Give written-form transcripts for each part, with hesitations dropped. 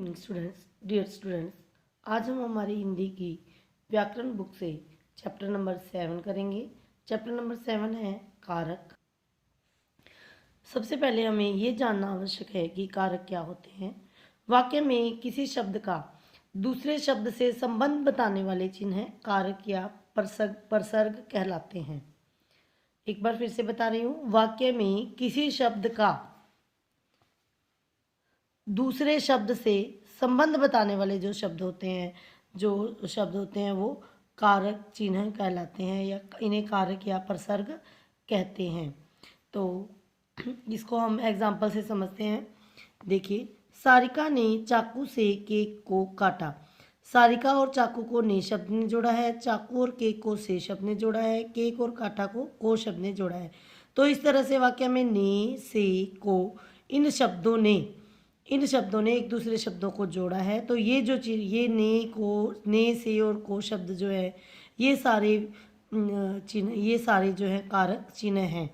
Evening students, dear students. आज हम हमारी हिंदी की व्याकरण बुक से चैप्टर नंबर 7 करेंगे। चैप्टर नंबर 7 है कारक। सबसे पहले हमें ये जानना आवश्यक है कि कारक क्या होते हैं। वाक्य में किसी शब्द का दूसरे शब्द से संबंध बताने वाले चिन्ह कारक या प्रसर्ग कहलाते हैं। एक बार फिर से बता रही हूँ, वाक्य में किसी शब्द का दूसरे शब्द से संबंध बताने वाले जो शब्द होते हैं वो कारक चिन्ह कहलाते हैं या इन्हें कारक या प्रसर्ग कहते हैं। तो इसको हम एग्जाम्पल से समझते हैं। देखिए, सारिका ने चाकू से केक को काटा। सारिका और चाकू को ने शब्द ने जोड़ा है, चाकू और केक को से शब्द ने जोड़ा है, केक और काटा को शब्द ने जोड़ा है। तो इस तरह से वाक्य में ने, से, को इन शब्दों ने एक दूसरे शब्दों को जोड़ा है। तो ये जो चीज, ये ने, से और को शब्द जो है, ये सारे जो है कारक चिन्ह हैं।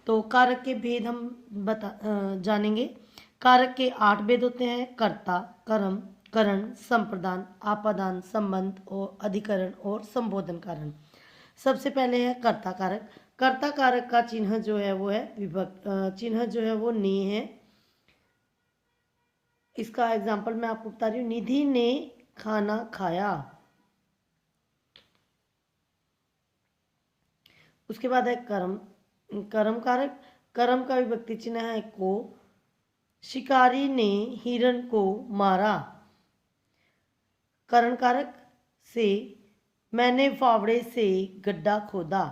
तो कारक के भेद हम जानेंगे। कारक के 8 भेद होते हैं: कर्ता, कर्म, करण, संप्रदान, आपादान, संबंध और अधिकरण और संबोधन कारण। सबसे पहले है कर्ता कारक। कर्ता कारक का चिन्ह जो है वो है विभक्त चिन्ह जो है वो ने है। इसका एग्जाम्पल मैं आपको बता रही हूँ। निधि ने खाना खाया। उसके बाद है कर्म कारक। कर्म का विभक्ति चिन्ह है को। शिकारी ने हिरण को मारा। करण कारक से, मैंने फावड़े से गड्ढा खोदा।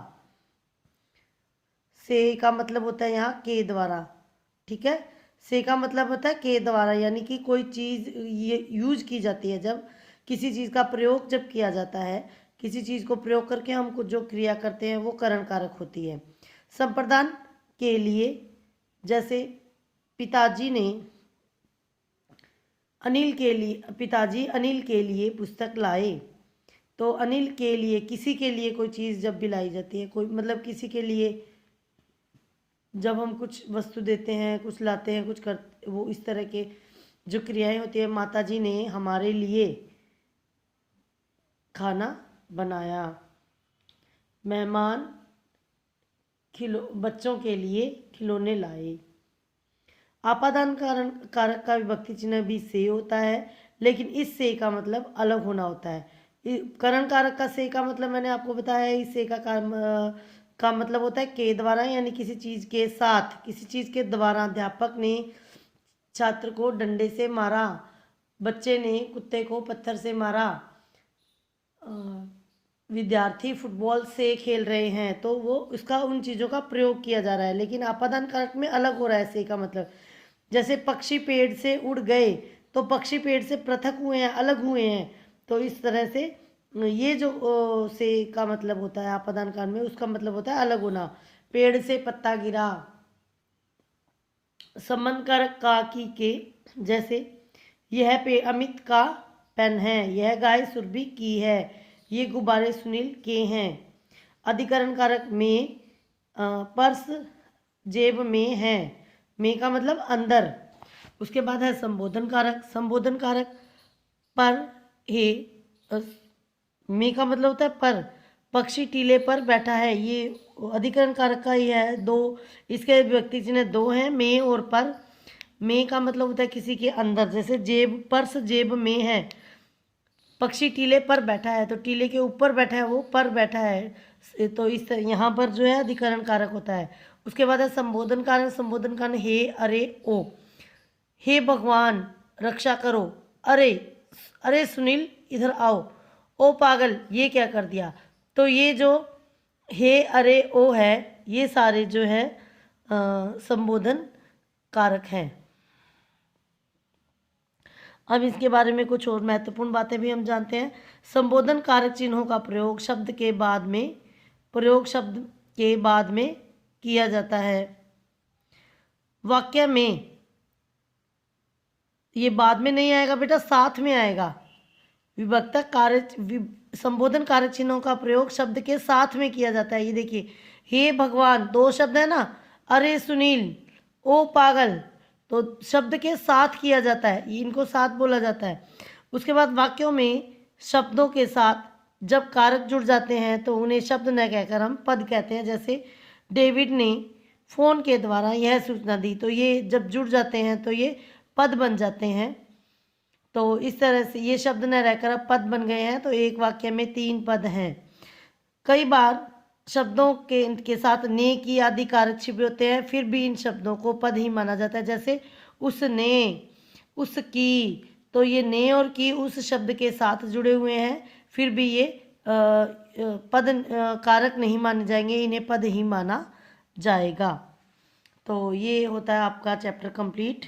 से का मतलब होता है यहाँ के द्वारा, ठीक है। से का मतलब होता है के द्वारा, यानी कि कोई चीज़ ये यूज की जाती है, जब किसी चीज़ का प्रयोग जब किया जाता है, किसी चीज़ को प्रयोग करके हम कुछ जो क्रिया करते हैं वो करण कारक होती है। संप्रदान के लिए, जैसे पिताजी अनिल के लिए पुस्तक लाए। तो अनिल के लिए, किसी के लिए कोई चीज़ जब भी लाई जाती है, कोई मतलब किसी के लिए जब हम कुछ वस्तु देते हैं, कुछ लाते हैं, कुछ करते, वो इस तरह के जो क्रियाएं होती है। माताजी ने हमारे लिए खाना बनाया। मेहमान बच्चों के लिए खिलौने लाए। आपादान कारक का विभक्ति चिन्ह भी से होता है, लेकिन इस से का मतलब अलग होना होता है। करण कारक का से का मतलब मैंने आपको बताया है। इस से का मतलब होता है के द्वारा, यानी किसी चीज़ के साथ, किसी चीज़ के द्वारा। अध्यापक ने छात्र को डंडे से मारा। बच्चे ने कुत्ते को पत्थर से मारा। विद्यार्थी फुटबॉल से खेल रहे हैं। तो वो उसका उन चीज़ों का प्रयोग किया जा रहा है, लेकिन आपादान कारक में अलग हो रहा है से का मतलब। जैसे पक्षी पेड़ से उड़ गए, तो पक्षी पेड़ से पृथक हुए हैं, अलग हुए हैं। तो इस तरह से ये जो से का मतलब होता है आपादान काल में, उसका मतलब होता है अलग होना। पेड़ से पत्ता गिरा। संबंध कारक का की के, जैसे यह पे अमित का पेन है, यह गाय सुरभि की है, ये गुब्बारे सुनील के हैं। अधिकरण कारक में, पर्स जेब में है। में का मतलब अंदर। उसके बाद है संबोधन कारक। संबोधन कारक पर हे, में का मतलब होता है पर। पक्षी टीले पर बैठा है, ये अधिकरण कारक का ही है। दो, इसके विभक्ति चिन्ह दो हैं, में और पर। में का मतलब होता है किसी के अंदर, जैसे जेब, पर्स जेब में है। पक्षी टीले पर बैठा है, तो टीले के ऊपर बैठा है, वो पर बैठा है। तो इस यहाँ पर जो है अधिकरण कारक होता है। उसके बाद है संबोधन कारक। संबोधन कारक हे, अरे, ओ। हे भगवान रक्षा करो। अरे, अरे सुनील इधर आओ। ओ पागल ये क्या कर दिया। तो ये जो हे, अरे, ओ है, ये सारे जो है संबोधन कारक हैं। अब इसके बारे में कुछ और महत्वपूर्ण बातें भी हम जानते हैं। संबोधन कारक चिन्हों का प्रयोग शब्द के बाद में किया जाता है। वाक्य में ये बाद में नहीं आएगा बेटा, साथ में आएगा। विभक्तक कार्य संबोधन कारक चिन्हों का प्रयोग शब्द के साथ में किया जाता है। ये देखिए, हे भगवान, दो शब्द है ना, अरे सुनील, ओ पागल, तो शब्द के साथ किया जाता है, इनको साथ बोला जाता है। उसके बाद वाक्यों में शब्दों के साथ जब कारक जुड़ जाते हैं तो उन्हें शब्द न कहकर हम पद कहते हैं। जैसे डेविड ने फ़ोन के द्वारा यह सूचना दी, तो ये जब जुड़ जाते हैं तो ये पद बन जाते हैं। तो इस तरह से ये शब्द न रहकर अब पद बन गए हैं, तो एक वाक्य में 3 पद हैं। कई बार शब्दों के साथ ने की आदि कारक छिपे होते हैं, फिर भी इन शब्दों को पद ही माना जाता है। जैसे उसने, उसकी, तो ये ने और की उस शब्द के साथ जुड़े हुए हैं, फिर भी ये पद कारक नहीं माने जाएंगे, इन्हें पद ही माना जाएगा। तो ये होता है आपका चैप्टर कंप्लीट।